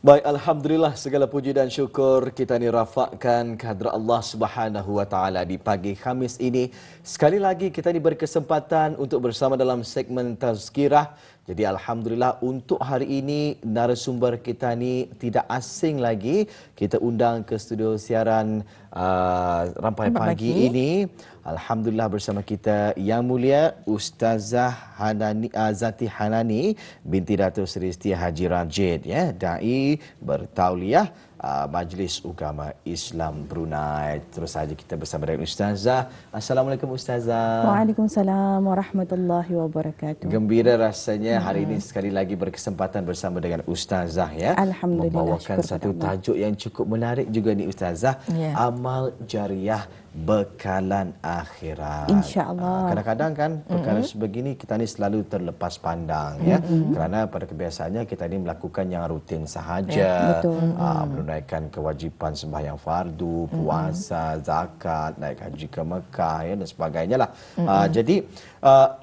Baik, Alhamdulillah segala puji dan syukur kita ni rafakkan kehadrat Allah Subhanahu Wa Taala di pagi Khamis ini. Sekali lagi kita ni berkesempatan untuk bersama dalam segmen Tazkirah. Jadi Alhamdulillah untuk hari ini narasumber kita ni tidak asing lagi. Kita undang ke studio siaran Rampai Pagi ini. Alhamdulillah bersama kita Yang Mulia Ustazah Zati Hanani binti Datuk Seri Setia Haji Rajid, ya, dai bertauliah Majlis Ugama Islam Brunei. Terus saja kita bersama dengan Ustazah. Assalamualaikum Ustazah. Waalaikumsalam warahmatullahi wabarakatuh. Gembira rasanya hari ini sekali lagi berkesempatan bersama dengan Ustazah, ya. Alhamdulillah. Membawakan satu tajuk yang cukup menarik juga ni Ustazah. Amal jariah bekalan akhirat. InsyaAllah. Kadang-kadang kan perkara sebegini kita ni selalu terlepas pandang, ya. Kerana pada kebiasaannya kita ni melakukan yang rutin sahaja. Menunaikan kewajipan sembahyang fardu, puasa, zakat, naik haji ke Mekah, ya, dan sebagainya lah. Jadi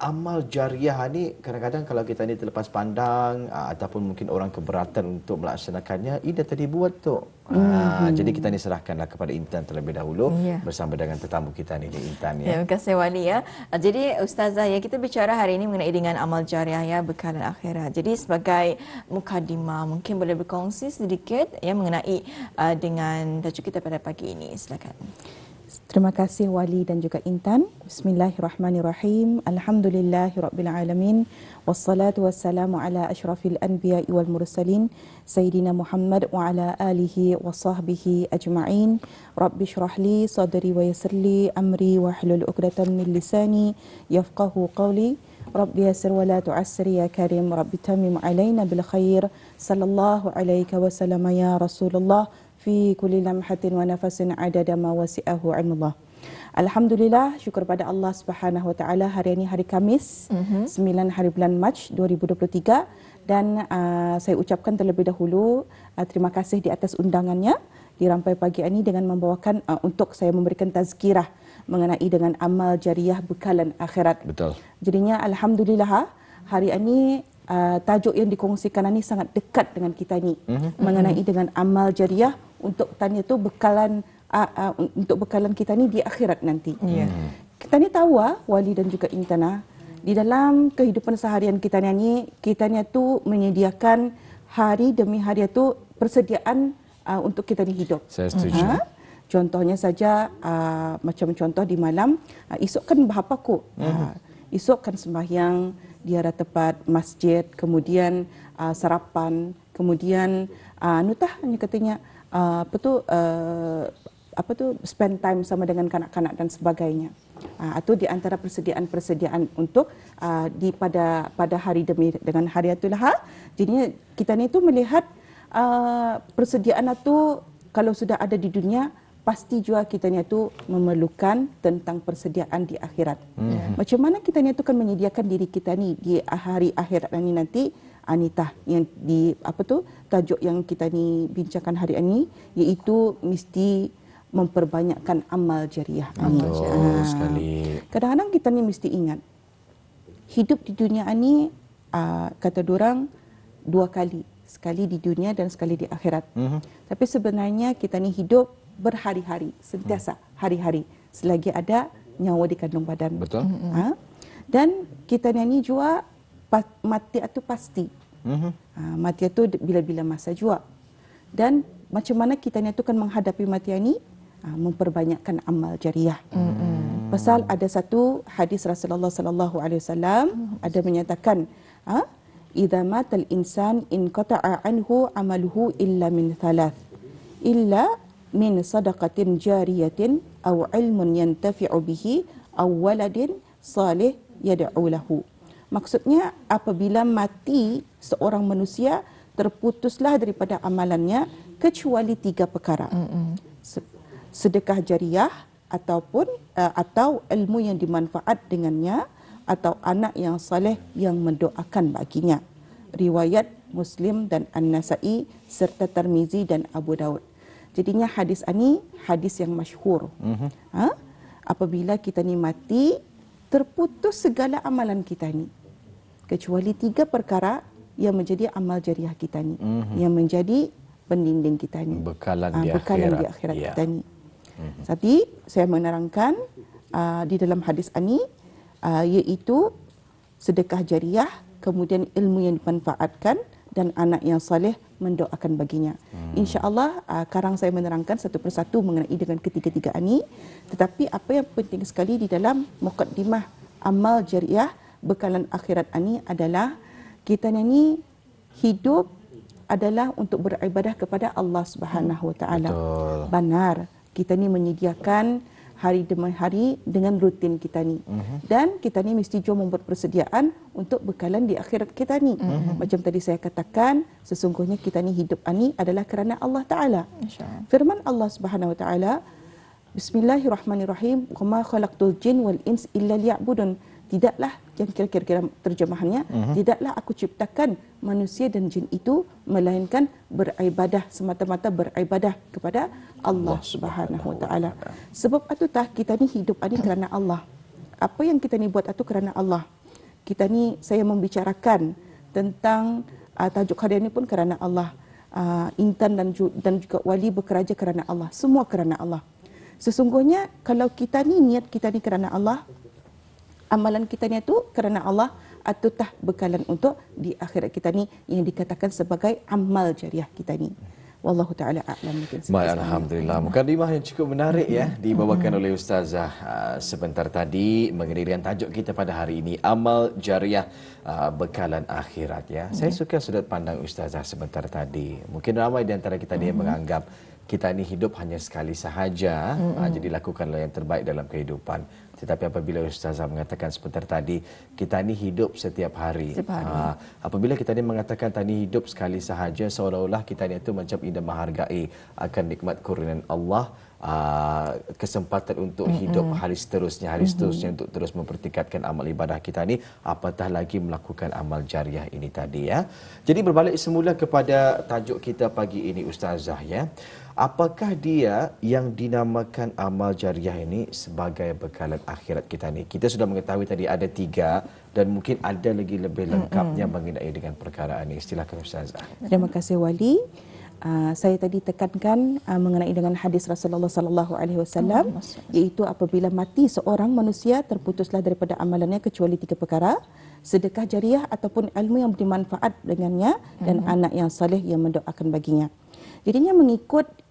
amal jariah ni kadang-kadang kalau kita ni terlepas pandang ataupun mungkin orang keberatan untuk melaksanakannya, ini dah tadi buat tu. Jadi kita ni serahkanlah kepada Intan terlebih dahulu bersama dengan tetamu kita ni, Intan, ya. Terima kasih Wali, ya. Jadi Ustazah, ya, kita bicara hari ini mengenai dengan amal jariah, ya, bekalan akhirat. Jadi sebagai mukadimah mungkin boleh berkongsi sedikit, ya, mengenai dengan tajuk kita pada pagi ini. Silakan. Terima kasih Wali dan juga Intan. Bismillahirrahmanirrahim. Alhamdulillahirabbil alamin. Wassalatu wassalamu ala asyrafil anbiya'i wal mursalin sayyidina Muhammad wa ala alihi wa sahbihi ajma'in. Rabbi shrah li sadri wa yassir li amri wa hlul 'uqdatam min lisani yafqahu qawli. Rabbi yassir wa la tu'assir ya karim. Rabbi tamim alaina bil khair. Sallallahu alaika wa sallam ya Rasulullah. Fi kulli lamhatin wa nafasin adada ma wasi'ahu ilmullah. Alhamdulillah, syukur pada Allah Subhanahu Wa Taala. Hari ini hari Khamis, 9 hari bulan Mac 2023, dan saya ucapkan terlebih dahulu terima kasih di atas undangannya di Rampai Pagi ini dengan membawakan untuk saya memberikan tazkirah mengenai dengan amal jariah bekalan akhirat. Betul. Jadinya alhamdulillah hari ini tajuk yang dikongsikan ini sangat dekat dengan kita ni, mengenai dengan amal jariah untuk tanya tu bekalan untuk bekalan kita ni di akhirat nanti. Kita ni tahu Wali dan juga Intana, di dalam kehidupan seharian kita ni tu menyediakan hari demi hari itu persediaan untuk kita ni hidup. Saya setuju. Contohnya saja macam contoh di malam, esok kan berapa kok? Esok kan sembahyang di arah tepat masjid, kemudian sarapan, kemudian nutah hanya katanya spend time sama dengan kanak-kanak dan sebagainya. Itu di antara persediaan-persediaan untuk di pada hari demi dengan hari itulah. Jadinya kita ni tu melihat persediaan itu kalau sudah ada di dunia, pasti juga kita ni tu memerlukan tentang persediaan di akhirat. Macam mana kita ni tu kan menyediakan diri kita ni di hari akhirat ini nanti. Anita yang di tajuk yang kita ni bincangkan hari ini, iaitu mesti memperbanyakkan amal jariah. Betul sekali. Kadang-kadang kita ni mesti ingat hidup di dunia ini kata dorang dua kali, sekali di dunia dan sekali di akhirat. Tapi sebenarnya kita ni hidup berhari-hari, sentiasa hari-hari selagi ada nyawa di kandung badan. Betul. Dan kita ni juga mati itu pasti. Mati itu bila-bila masa juga. Dan macam mana kita ni tu kan menghadapi mati ini, memperbanyakkan amal jariah. Pasal ada satu hadis Rasulullah sallallahu alaihi wasallam ada menyatakan, idza matal insan in qata'a anhu amaluhu illa min thalath, illa min sadaqatin jariyatin aw ilmun yantafi'u bihi aw waladin salih yad'u lahu. Maksudnya apabila mati seorang manusia, terputuslah daripada amalannya kecuali 3 perkara. Sedekah jariah ataupun atau ilmu yang dimanfaat dengannya, atau anak yang saleh yang mendoakan baginya. Riwayat Muslim dan An-Nasa'i serta Tirmizi dan Abu Daud. Jadinya hadis ini hadis yang masyhur. Apabila kita ni mati, terputus segala amalan kita ni kecuali 3 perkara yang menjadi amal jariah kita ni, yang menjadi pendinding kita ni. Bekalan di bekalan akhirat. di akhirat Ya. kita ni. Tadi saya menerangkan di dalam hadis ini iaitu sedekah jariah, kemudian ilmu yang dimanfaatkan dan anak yang saleh mendoakan baginya. Insya-Allah sekarang saya menerangkan satu persatu mengenai dengan ketiga-tiga ini, tetapi apa yang penting sekali di dalam mukaddimah amal jariah bekalan akhirat ini adalah kita ni hidup adalah untuk beribadah kepada Allah Subhanahu Wa Taala. Benar, kita ni menyediakan hari demi hari dengan rutin kita ni. Dan kita ni mesti juga membuat persediaan untuk bekalan di akhirat kita ni. Macam tadi saya katakan, sesungguhnya kita ni hidup ni adalah kerana Allah Ta'ala. Firman Allah Subhanahu Wa Ta'ala, Bismillahirrahmanirrahim, wa ma khalaqtul jin wal ins illa liya'budun. Tidaklah, yang kira-kira terjemahannya, tidaklah aku ciptakan manusia dan jin itu melainkan beribadah, semata-mata beribadah kepada Allah Subhanahu Wa Taala. Sebab itu kita ni hidup ni kerana Allah. Apa yang kita ni buat itu kerana Allah. Kita ni, saya membicarakan tentang tajuk hari ini pun kerana Allah. Intan dan juga wali bekerja kerana Allah. Semua kerana Allah. Sesungguhnya kalau kita ni niat kita ni kerana Allah, amalan kita ni tu kerana Allah, atau tah bekalan untuk di akhirat kita ni yang dikatakan sebagai amal jariah kita ni. Wallahu taala a'lam. Baik, alhamdulillah. Mukadimah yang cukup menarik ya dibawakan oleh Ustazah sebentar tadi mengenai dengan tajuk kita pada hari ini, amal jariah bekalan akhirat ya. Saya suka sudut pandang Ustazah sebentar tadi. Mungkin ramai di antara kita yang menganggap kita ini hidup hanya sekali sahaja, jadi lakukanlah yang terbaik dalam kehidupan. Tetapi apabila Ustazah mengatakan sebentar tadi, kita ini hidup setiap hari. Apabila kita ini mengatakan kita ini hidup sekali sahaja, seolah-olah kita ini itu macam tidak menghargai akan nikmat kurniaan Allah, kesempatan untuk hidup hari seterusnya untuk terus mempertingkatkan amal ibadah kita ini, apatah lagi melakukan amal jariah ini tadi ya. Jadi berbalik semula kepada tajuk kita pagi ini Ustazah ya. Apakah dia yang dinamakan amal jariah ini sebagai bekalan akhirat kita ni? Kita sudah mengetahui tadi ada 3 dan mungkin ada lagi lebih lengkapnya mengenai dengan perkara ini. Silakan Ustazah. Terima kasih Wali. Saya tadi tekankan mengenai dengan hadis Rasulullah sallallahu alaihi wasallam, iaitu apabila mati seorang manusia terputuslah daripada amalannya kecuali 3 perkara: sedekah jariah ataupun ilmu yang bermanfaat dengannya dan anak yang saleh yang mendoakan baginya. Jadinya mengikut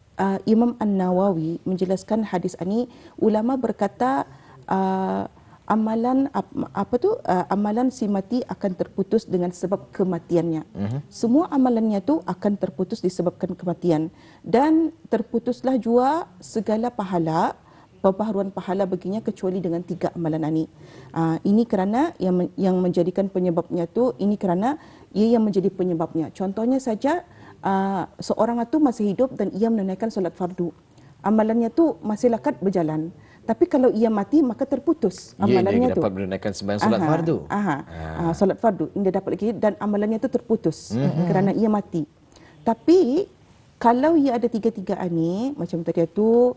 Imam An-Nawawi menjelaskan hadis ini, ulama berkata amalan amalan si mati akan terputus dengan sebab kematiannya. Semua amalannya tu akan terputus disebabkan kematian, dan terputuslah juga segala pahala, pembaharuan pahala baginya kecuali dengan 3 amalan ini. Ini kerana yang menjadikan penyebabnya tu, ini kerana ia yang menjadi penyebabnya. Contohnya saja, seorang itu masih hidup dan ia menunaikan solat fardu. Amalannya tu masih lakat berjalan. Tapi kalau ia mati maka terputus amalannya tu. Dia dapat menunaikan sembahyang solat fardu. Solat fardu dia dapat lagi dan amalannya tu terputus kerana ia mati. Tapi kalau ia ada 3 ini, macam tadi tu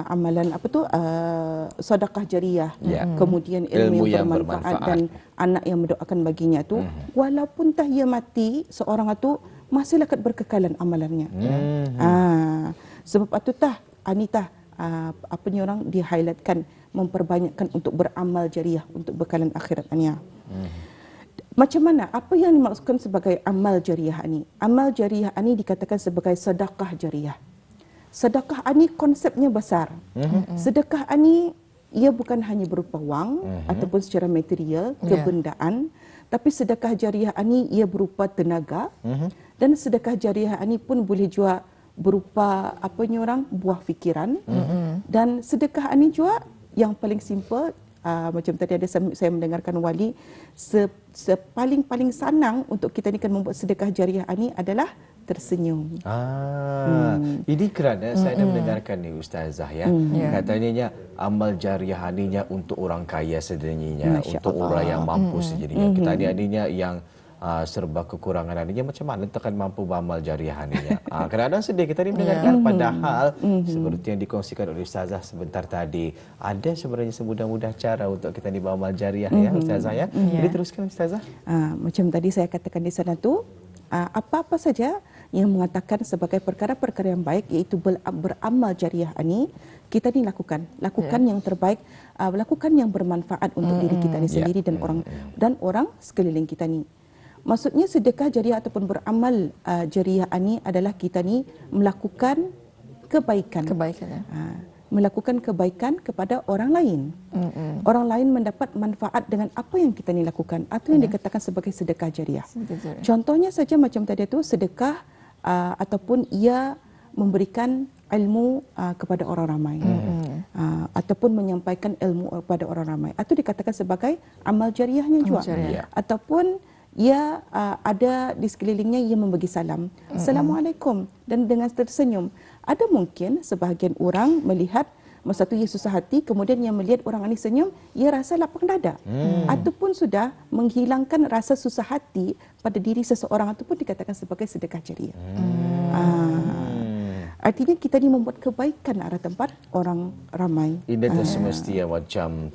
amalan sedekah jariah, kemudian ilmu yang bermanfaat dan anak yang mendoakan baginya tu, walaupun tah ia mati, seorang itu masih lakat berkekalan amalannya. Sebab itu orang di-highlightkan memperbanyakkan untuk beramal jariah untuk bekalan akhiratnya. Macam mana? Apa yang dimaksudkan sebagai amal jariah ini? Amal jariah ini dikatakan sebagai sedekah jariah. Sedekah ini konsepnya besar. Sedekah ini ia bukan hanya berupa wang ataupun secara material, kebendaan, tapi sedekah jariah ini ia berupa tenaga, dan sedekah jariah ini pun boleh juga berupa buah fikiran, dan sedekah ini juga yang paling simple, macam tadi ada saya mendengarkan Wali, paling senang untuk kita ni kan membuat sedekah jariah ini adalah tersenyum. Ini kerana saya dah mendengarkan ni Ustazah ya. Katanya amal jariah aninya untuk orang kaya sedeninya, untuk orang yang mampu sejadinya. Kita aninya yang serba kekurangan aninya, macam mana takkan mampu beramal jariah aninya. Kadang-kadang sedih kita ni mendengarkan, padahal seperti yang dikongsikan oleh Ustazah sebentar tadi, ada sebenarnya semudah-mudah cara untuk kita ni beramal jariah ya Ustazah ya. Jadi teruskan Ustazah. Macam tadi saya katakan di sana tu, apa-apa saja yang mengatakan sebagai perkara-perkara yang baik, iaitu beramal jariah ini kita ni lakukan yang terbaik, lakukan yang bermanfaat untuk diri kita ni sendiri dan orang sekeliling kita ni. Maksudnya sedekah jariah ataupun beramal jariah ini adalah kita ni melakukan kebaikan. Melakukan kebaikan kepada orang lain. Orang lain mendapat manfaat dengan apa yang kita ni lakukan. Itu yang dikatakan sebagai sedekah jariah. Contohnya saja macam tadi tu, sedekah ataupun ia memberikan ilmu kepada orang ramai. Ataupun menyampaikan ilmu kepada orang ramai. Itu dikatakan sebagai amal jariahnya juga. Ataupun ia ada di sekelilingnya, ia membagi salam. Assalamualaikum. Dan dengan tersenyum. Ada mungkin sebahagian orang melihat masa tu ia susah hati, kemudian ia melihat orang ini senyum, ia rasa lapang dada. Ataupun sudah menghilangkan rasa susah hati pada diri seseorang, itu pun dikatakan sebagai sedekah jariah. Artinya kita ni membuat kebaikan arah tempat orang ramai. Ini tu semestinya macam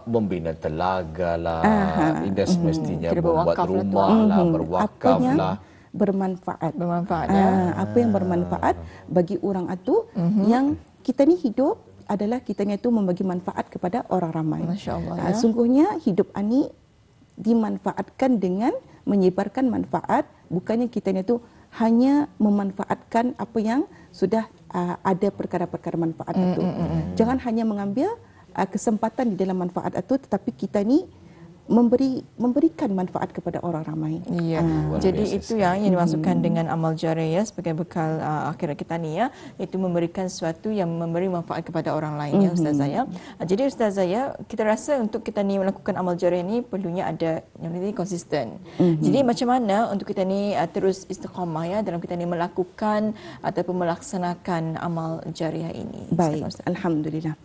membina telaga lah, ini semestinya membuat rumah lah, berwakaf lah. Bermanfaat. Apa yang bermanfaat bagi orang itu, yang kita ni hidup adalah kita ni itu membagi manfaat kepada orang ramai. Masya-Allah. Sungguhnya hidup ani dimanfaatkan dengan menyebarkan manfaat, bukannya kita ni itu hanya memanfaatkan apa yang sudah ada perkara-perkara manfaat itu. Jangan hanya mengambil kesempatan di dalam manfaat itu, tetapi kita ni memberikan manfaat kepada orang ramai. Ya. Jadi itu yang dimasukkan dengan amal jariah sebagai bekal akhirat kita ni, ya, itu memberikan sesuatu yang memberi manfaat kepada orang lain, ya Ustazah, ya. Jadi Ustazah, ya, kita rasa untuk kita ni melakukan amal jariah ni perlunya ada yang penting konsisten. Jadi macam mana untuk kita ni terus istiqamah, ya, dalam kita ni melakukan ataupun melaksanakan amal jariah ini? Baik, alhamdulillah.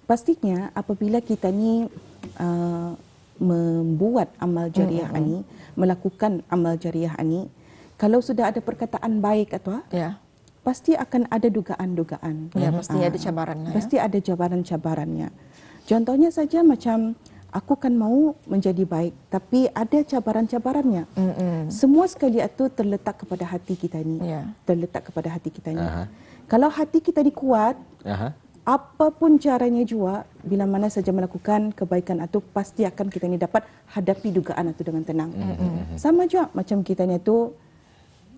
Pastinya apabila kita ni membuat amal jariah ini, melakukan amal jariah ini, kalau sudah ada perkataan baik atau pasti akan ada dugaan-dugaan. Ya, pasti ada cabarannya. Pasti ada cabaran-cabarannya. Contohnya saja macam aku kan mau menjadi baik, tapi ada cabaran-cabarannya. Semua sekali itu terletak kepada hati kita ni. Terletak kepada hati kita ni. Kalau hati kita ni kuat, apapun caranya juga, bila mana saja melakukan kebaikan itu, pasti akan kita ni dapat hadapi dugaan itu dengan tenang. Sama juga macam kita ni itu,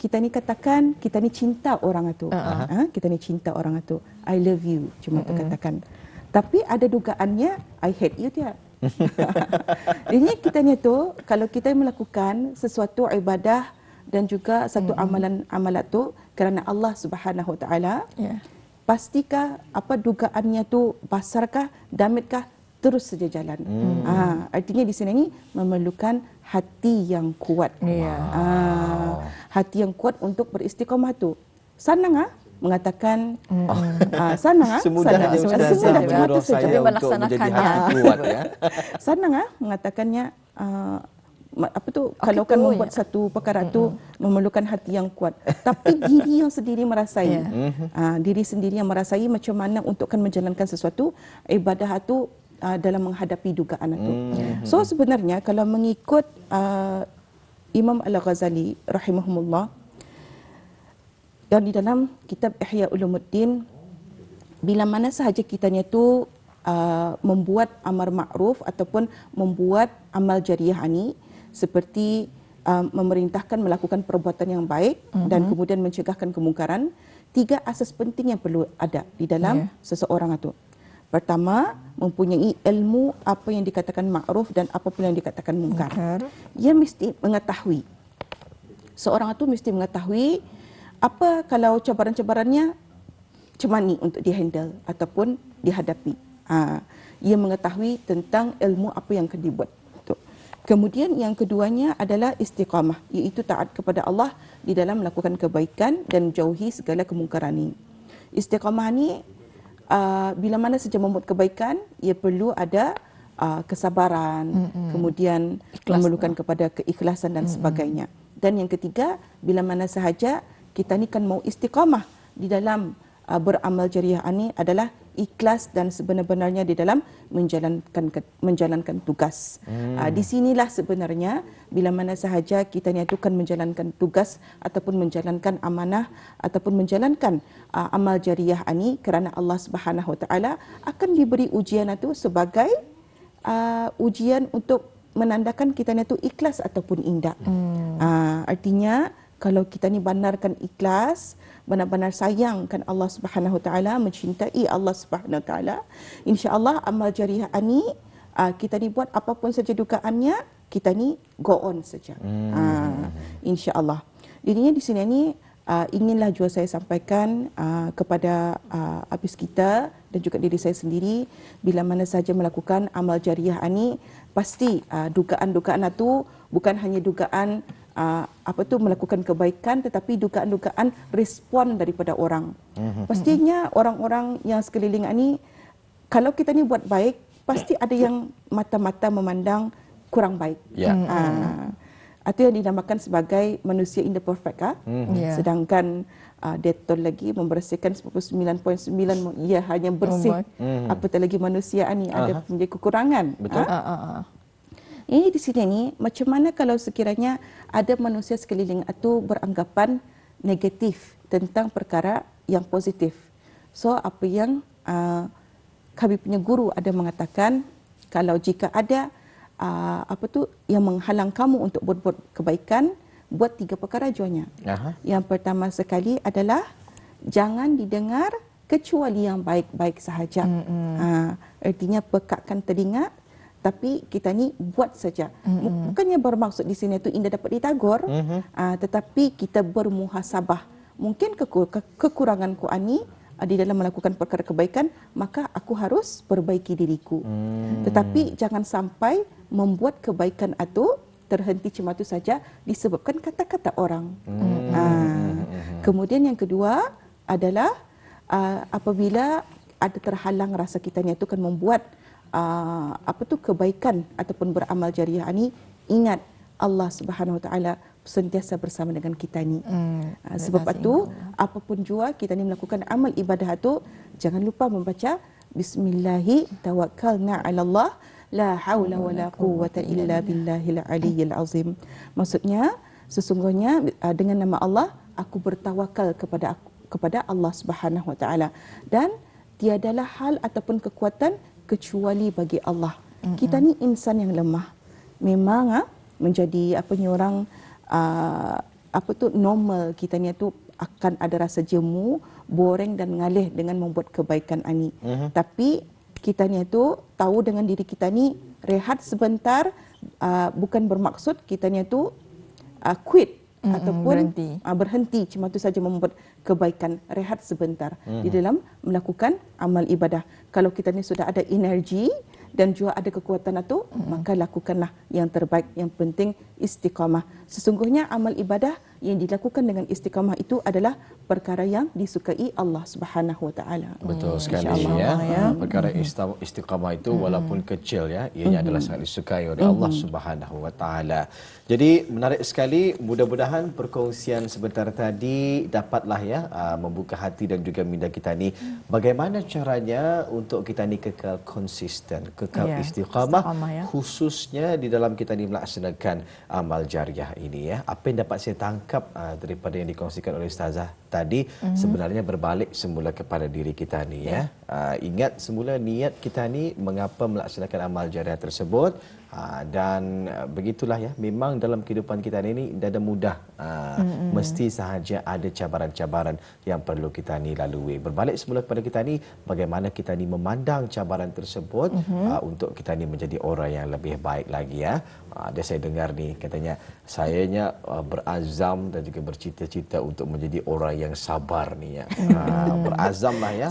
kita ni katakan kita ni cinta orang itu, kita ni cinta orang itu, I love you, cuma tu katakan. Tapi ada dugaannya, I hate you tiap. Ini kita ni itu, kalau kita melakukan sesuatu ibadah dan juga satu amalan itu kerana Allah Subhanahu Wa Taala, pastikah apa dugaannya tu basarkah, damitkah, terus saja jalan. Artinya di sini ni memerlukan hati yang kuat. Hati yang kuat untuk beristiqamah tu. Senang mengatakan senang semudah menyuruh saya untuk menjadi hati kuat, ya. Senang mengatakannya apa tu, kalau kan membuat satu perkara tu memerlukan hati yang kuat, tapi diri yang sendiri merasai, diri sendiri yang merasai macam mana untuk kan menjalankan sesuatu ibadah itu dalam menghadapi dugaan itu. So sebenarnya kalau mengikut Imam Al-Ghazali rahimahumullah, yang di dalam kitab Ihya Ulumuddin, bila mana sahaja kitanya tu membuat amar ma'ruf ataupun membuat amal jariah ini, seperti memerintahkan melakukan perbuatan yang baik dan kemudian mencegahkan kemungkaran, 3 asas penting yang perlu ada di dalam seseorang itu. Pertama, mempunyai ilmu apa yang dikatakan ma'ruf dan apa pula yang dikatakan mungkar. Ia mesti mengetahui. Seorang itu mesti mengetahui apa kalau cabaran-cabarannya macam mana untuk dihandle ataupun dihadapi. Ia mengetahui tentang ilmu apa yang akan dibuat. Kemudian yang keduanya adalah istiqamah, iaitu taat kepada Allah di dalam melakukan kebaikan dan jauhi segala kemungkaran ini. Istiqamah ni bila mana saja membuat kebaikan, ia perlu ada kesabaran, kemudian memerlukan kepada keikhlasan dan sebagainya. Dan yang ketiga, bila mana sahaja kita ni kan mau istiqamah di dalam beramal jariah ini adalah ikhlas dan sebenar-benarnya di dalam menjalankan tugas. Di sinilah sebenarnya bila mana sahaja kita ni itu kan menjalankan tugas ataupun menjalankan amanah ataupun menjalankan amal jariah ini kerana Allah Subhanahu Wa Taala akan diberi ujian itu sebagai ujian untuk menandakan kita ni itu ikhlas ataupun indah. Artinya kalau kita ni benarkan ikhlas, benar-benar sayangkan Allah Subhanahu Wa Taala, mencintai Allah Subhanahu Wa Taala, insya-Allah amal jariah ini kita ni buat apapun saja dugaannya, kita ni go on saja. Insya-Allah. Jadinya di sini ni inginlah juga saya sampaikan kepada habis kita dan juga diri saya sendiri, bila mana saja melakukan amal jariah ini, pasti dugaan-dugaan itu bukan hanya dugaan melakukan kebaikan, tetapi dugaan-dugaan respon daripada orang. Pastinya orang-orang yang sekeliling ini, kalau kita ni buat baik, pasti ada yang mata-mata memandang kurang baik. Itu yang dinamakan sebagai manusia in the perfect. Sedangkan Dettol lagi membersihkan 99.9, ia hanya bersih. Apatah lagi manusia ini ada punya kekurangan. Betul. Ini di sini ni, macam mana kalau sekiranya ada manusia sekeliling itu beranggapan negatif tentang perkara yang positif. So apa yang kami punya guru ada mengatakan, kalau jika ada yang menghalang kamu untuk berbuat kebaikan, buat 3 perkara juanya. Yang pertama sekali adalah jangan didengar kecuali yang baik-baik sahaja. Artinya pekakkan telinga, tapi kita ni buat saja. Bukannya bermaksud di sini itu indah dapat ditagur, tetapi kita bermuhasabah. Mungkin kekuranganku ani di dalam melakukan perkara kebaikan, maka aku harus perbaiki diriku. Tetapi jangan sampai membuat kebaikan itu terhenti cuma itu saja disebabkan kata-kata orang. Kemudian yang kedua adalah apabila ada terhalang rasa kita ni itu kan membuat kebaikan ataupun beramal jariah ini, ingat Allah Subhanahu Wa Taala sentiasa bersama dengan kita ni. Sebab itu apapun jua kita ni melakukan amal ibadah itu, jangan lupa membaca bismillahi tawakkalna 'ala Allah la haula wala quwwata illa billahil aliyyil azim. Maksudnya sesungguhnya dengan nama Allah aku bertawakal kepada Allah Subhanahu Wa Taala, dan tiadalah hal ataupun kekuatan kecuali bagi Allah. Kita ni insan yang lemah. Memang menjadi orang normal kita ni tu akan ada rasa jemu, boring dan ngalih dengan membuat kebaikan ani. Tapi kita ni tu tahu dengan diri kita ni, rehat sebentar, bukan bermaksud kita ni tu quit ataupun berhenti cuma itu saja membuat kebaikan. Rehat sebentar di dalam melakukan amal ibadah. Kalau kita ni sudah ada energi dan juga ada kekuatan itu, maka lakukanlah yang terbaik. Yang penting istiqamah. Sesungguhnya amal ibadah yang dilakukan dengan istiqamah itu adalah perkara yang disukai Allah Subhanahu Wa Taala. Betul sekali ya. Perkara istiqamah itu walaupun kecil ya, ianya adalah sangat disukai oleh Allah Subhanahu Wa Taala. Jadi menarik sekali, mudah-mudahan perkongsian sebentar tadi dapatlah ya membuka hati dan juga minda kita ni bagaimana caranya untuk kita ni kekal konsisten, kekal istiqamah khususnya di dalam kita ni melaksanakan amal jariah ini ya. Apa yang dapat saya tangkap daripada yang dikongsikan oleh Ustazah tadi, sebenarnya berbalik semula kepada diri kita ni ya. Ingat semula niat kita ni mengapa melaksanakan amal jariah tersebut. Dan begitulah ya, memang dalam kehidupan kita ini tidak ada mudah, mesti sahaja ada cabaran-cabaran yang perlu kita ni lalui. Berbalik semula kepada kita ni, bagaimana kita ni memandang cabaran tersebut untuk kita ni menjadi orang yang lebih baik lagi ya. Ada saya dengar ni katanya, sayanya berazam dan juga bercita-cita untuk menjadi orang yang sabar ni ya. Berazamlah ya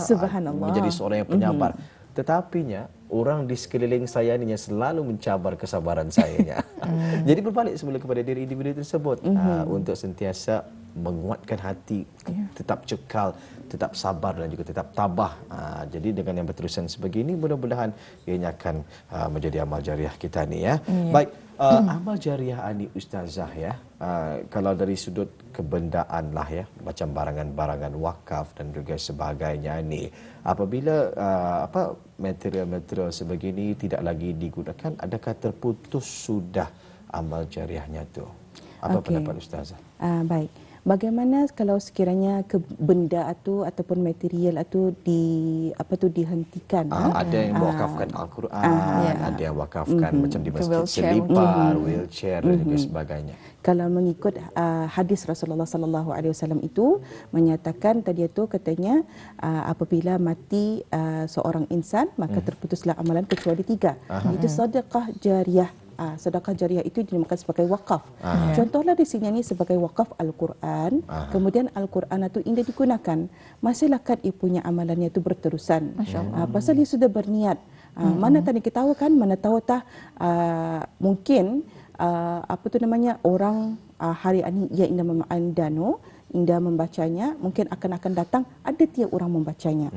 menjadi seorang yang penyabar. Tetapinya orang di sekeliling saya ni yang selalu mencabar kesabaran saya. Jadi berbalik semula kepada diri individu tersebut untuk sentiasa menguatkan hati, tetap cekal, tetap sabar dan juga tetap tabah. Jadi dengan yang berterusan sebegini, mudah-mudahan ianya akan menjadi amal jariah kita ni ya. Baik, amal jariah ni Ustazah ya. Kalau dari sudut kebendaan lah ya, macam barangan-barangan wakaf dan juga sebagainya ni, apabila material-material sebegini tidak lagi digunakan, adakah terputus sudah amal jariahnya tu? Apa pendapat Ustazah? Baik. Bagaimana kalau sekiranya benda itu ataupun material itu dihentikan? Ada yang mewakafkan Al-Quran, ada yang wakafkan macam di masjid selipar, wheelchair dan juga sebagainya. Kalau mengikut hadis Rasulullah sallallahu alaihi wasallam itu menyatakan tadi itu katanya apabila mati seorang insan maka terputuslah amalan kecuali 3. Itu sedekah jariah. Sedekah jariah itu dinamakan sebagai wakaf. Contohlah di sini ni sebagai wakaf Al-Quran. Kemudian Al-Quran itu indah digunakan. Masyarakat ia punya amalannya itu berterusan. Pasal dia sudah berniat. Mana tadi kita tahu kan, mana tahu tah mungkin orang hari ini ia indah membacanya, mungkin akan datang ada tiap orang membacanya.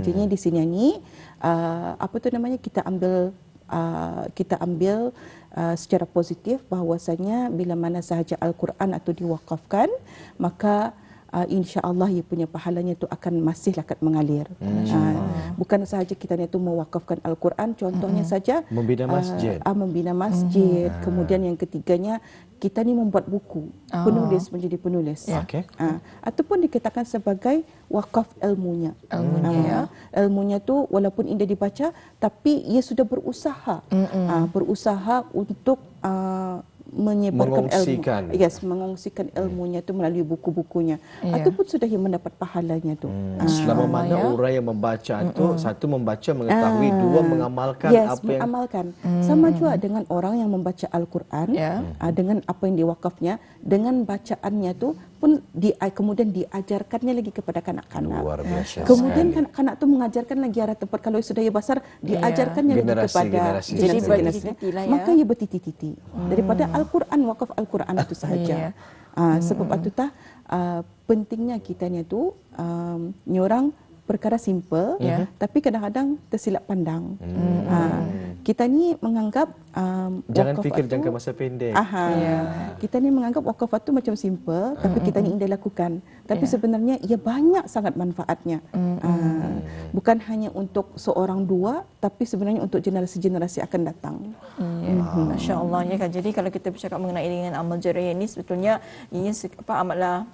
Jadi di sini ni kita ambil secara positif bahawasanya bila mana sahaja Al-Quran atau diwakafkan, maka insya-Allah ia punya pahalanya itu akan masih lakat mengalir. Bukan sahaja kita itu mewakafkan Al-Quran, contohnya saja membina masjid. Membina masjid. Kemudian yang ketiganya kita ni membuat buku, penulis menjadi penulis. Ataupun dikatakan sebagai wakaf ilmunya. Ilmunya tu walaupun indah dibaca tapi ia sudah berusaha. Berusaha untuk menyebarkan mengongsikan ilmunya itu melalui buku-bukunya ataupun sudah yang mendapat pahalanya tu. Selama mana orang yang membaca tu, satu membaca mengetahui, dua mengamalkan apa yang mengamalkan. Sama juga dengan orang yang membaca Al-Quran dengan apa yang diwakafnya, dengan bacaannya tu pun kemudian diajarkannya lagi kepada kanak-kanak. Luar biasa. Kemudian kanak-kanak tu mengajarkan lagi arah tempat kalau sudah ia besar diajarkannya lagi kepada jadi bertiti-titi lah ya. Maka ia bertiti-titi daripada Al-Quran, wakaf Al-Quran itu sahaja. Sebab itu pentingnya kitanya tu nyorang perkara simple tapi kadang-kadang tersilap pandang. Kita ni menganggap jangan fikir jangka masa pendek. Kita ni menganggap wakaf itu macam simple tapi kita ni indah lakukan. Tapi sebenarnya ia banyak sangat manfaatnya. Bukan hanya untuk seorang dua tapi sebenarnya untuk generasi-generasi akan datang. Masya-Allah ya kan. Jadi kalau kita bercakap mengenai dengan amal jariah ini sebetulnya ini amatlah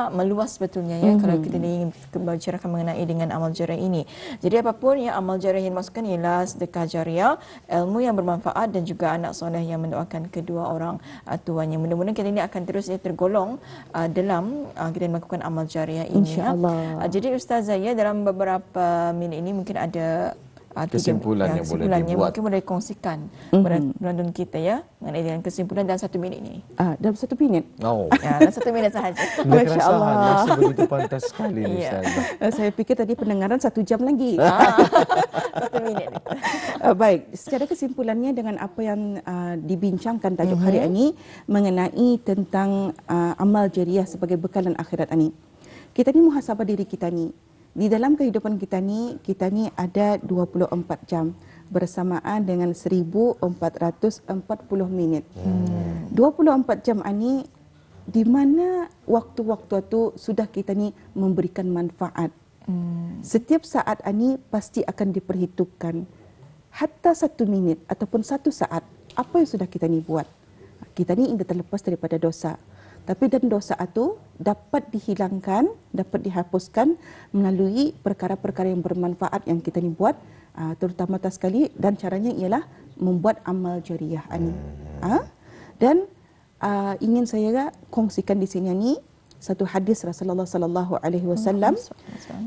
meluas sebetulnya ya kalau kita ingin membicarakan mengenai dengan amal jariah ini. Jadi apapun yang amal jariah yang dimaksudkan ialah sedekah jariah, ilmu yang bermanfaat dan juga anak soleh yang mendoakan kedua orang tuanya. Mudah-mudahan kita ini akan terus tergolong dalam kita melakukan amal jariah ini. InsyaAllah. Jadi Ustazah ya, dalam beberapa minit ini mungkin ada kesimpulan yang boleh dibuat. Mungkin boleh kongsikan kepada penonton kita ya mengenai dengan kesimpulan dalam 1 minit ini. Dalam 1 minit? Dalam 1 minit sahaja. Masya-Allah. Masih begitu pantas sekali Ustazah. Saya fikir tadi pendengaran 1 jam lagi. 1 minit. Baik, secara kesimpulannya dengan apa yang dibincangkan tajuk hari ini mengenai tentang amal jariah sebagai bekalan akhirat ini. Kita ni muhasabah diri kita ni. Di dalam kehidupan kita ni ada 24 jam bersamaan dengan 1440 minit. 24 jam ini di mana waktu-waktu itu sudah kita ni memberikan manfaat. Setiap saat ini pasti akan diperhitungkan. Hatta 1 minit ataupun 1 saat apa yang sudah kita ni buat. Kita ni indah terlepas daripada dosa. Tapi dan dosa itu dapat dihilangkan, dapat dihapuskan melalui perkara-perkara yang bermanfaat yang kita ni buat, terutama sekali dan caranya ialah membuat amal jariah ini. Dan ingin saya kongsikan di sini ni satu hadis Rasulullah sallallahu alaihi wasallam,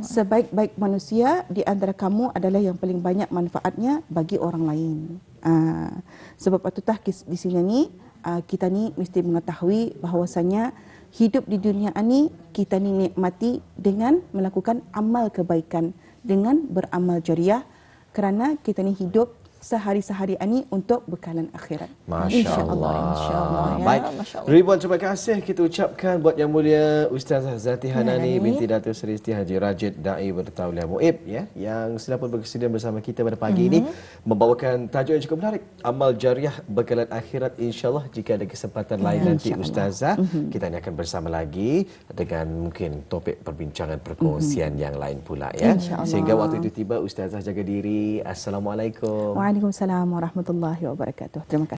sebaik-baik manusia di antara kamu adalah yang paling banyak manfaatnya bagi orang lain. Sebab itu di sini ni kita ni mesti mengetahui bahawasanya hidup di dunia ini kita ni nikmati dengan melakukan amal kebaikan, dengan beramal jariah, kerana kita ni hidup sehari-sehari ini untuk bekalan akhirat. Masya Allah. InsyaAllah, ya. Baik. Masya Allah. Ribuan terima kasih kita ucapkan buat Yang Mulia Ustazah Zati Hanani Hanani. binti Datuk Seri Siti Haji Rajid Dai Bertauliah Muib ya, yang sudah pun bersedia bersama kita pada pagi ini membawakan tajuk yang cukup menarik, amal jariah bekalan akhirat. InsyaAllah jika ada kesempatan lain nanti Ustazah, kita ini akan bersama lagi dengan mungkin topik perbincangan perkongsian yang lain pula ya. Sehingga waktu itu tiba, Ustazah jaga diri. Assalamualaikum. Waalaikumsalam warahmatullahi wabarakatuh. Terima kasih.